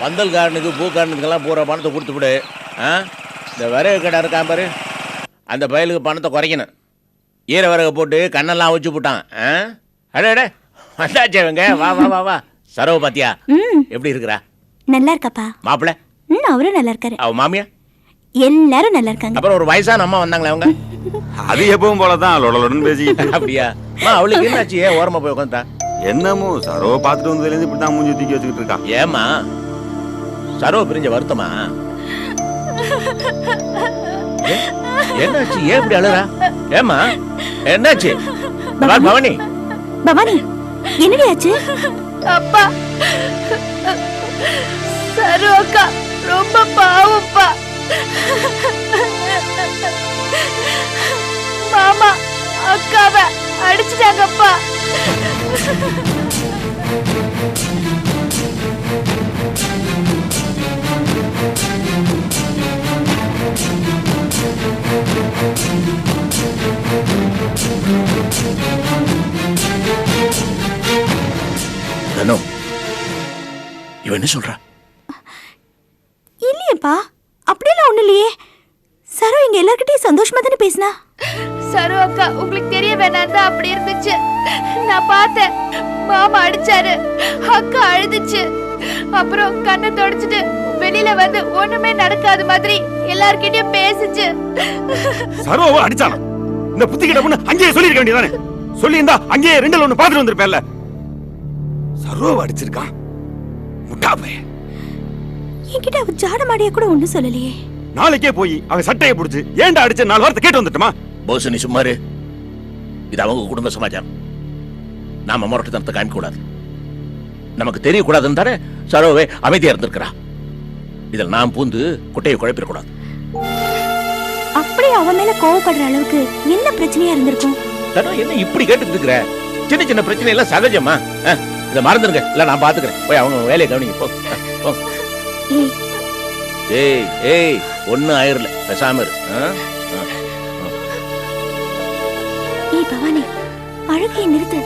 பந்தல் காரனுக்கு பூ காரனுக்கெல்லாம் பூரா பணத்தை கொடுத்து விடு. இந்த விறகு கடை இருக்கான் பாரு, அந்த பயலுக்கு பணத்தை குறைக்கணும். ஈர விறகு போட்டு கண்ணெல்லாம் வச்சு போட்டான். அடே வந்தாச்சேவங்க, வா வா வா வா. சரவ பாத்தியா எப்படி இருக்கிறா? நல்லா இருக்கப்பா. மாப்பிள்ள அவரும் நல்லா இருக்காரு. அவ மாமியா எல்லாரும் நல்லா இருக்காங்க. அப்புறம் ஒரு வயசான அம்மா வந்தாங்களே அவங்க? அது எப்பவும் போலதான் லொடலொடன்னு பேசிக்கிட்டு. அப்படியா? அவளுக்கு என்னாச்சு? ஏன் ஓரமா போய் உட்காந்துட்டா? என்னமோ சரோ பாத்துட்டு வந்ததுல இப்படிதான் மூஞ்சி தூக்கி வச்சுக்கிட்டு இருக்கான். ஏமா சரோ பிரிஞ்ச வருத்தமா? என்னாச்சு? ஏன் இப்படி அழுறா? ஏமா என்னாச்சு? பவானி பவானி என்னடி ஆச்சு? அப்பா, சரு அக்கா ரொம்ப பாவப்பா. மாமா அக்காவை அடிச்சுட்டாங்கப்பா. தனு, இவன் என்ன சொல்றா? இல்லையப்பா, அப்படியெல்லாம் ஒண்ணு இல்லையே. சரு இங்க எல்லார்கிட்டயும் சந்தோஷமா தானே பேசினா. சரு அக்கா உங்களுக்கு தெரிய வேணாம் தான் அப்படி இருந்துச்சு. நான் பார்த்தேன், மாமா அடிச்சாரு, அக்கா அழுதுச்சு. அப்புறம் கண்ணை தொடச்சிட்டு வெளியில வந்து ஒண்ணுமே நடக்காத மாதிரி எல்லார்கிட்டயும் பேசிச்சு. சரோவா அடிச்சானா? இந்த புத்தி கிட்ட பொண்ணு அங்கேயே சொல்லிருக்க வேண்டியதானே? சொல்லியிருந்தா அங்கேயே ரெண்டுல ஒண்ணு பாத்துட்டு வந்திருப்பேன்ல. சரோவா அடிச்சிருக்கான் முட்டாப்பே. என்கிட்ட அவ ஜாடமாடியா கூட ஒண்ணு சொல்லலையே. நாளைக்கே போய் அவன் சட்டையை பிடிச்சு ஏன்டா அடிச்ச 4 வாரத்தை கேட்டு வந்துட்டுமா? போஸ் நீ சும்மாரு. இது அவங்க குடும்ப சமாச்சாரம். நாம முரட்டுத்தனத்தை காமிக்க கூடாது. நமக்கு தெரியக்கூடாதுன்னு தானே சரோவே அமைதியா இருந்திருக்கிறா. இதில் நான் பூந்து குட்டையை குழப்பிடக்கூடாது. அப்படி அவன் மேல கோவப்படுற அளவுக்கு என்ன பிரச்சனையா இருந்திருக்கும்? என்ன இப்படி கேட்டுட்டு இருக்கிற? சின்ன சின்ன பிரச்சனை எல்லாம் சகஜமா. இதை மறந்துருங்க, இல்ல நான் பாத்துக்கிறேன். போய் அவங்க வேலையை கவனிங்க போ. ஏய் ஏய், ஒன்னும் ஆயிரல, பேசாம இரு. ஏய் பவானி, அழுகையை நிறுத்து.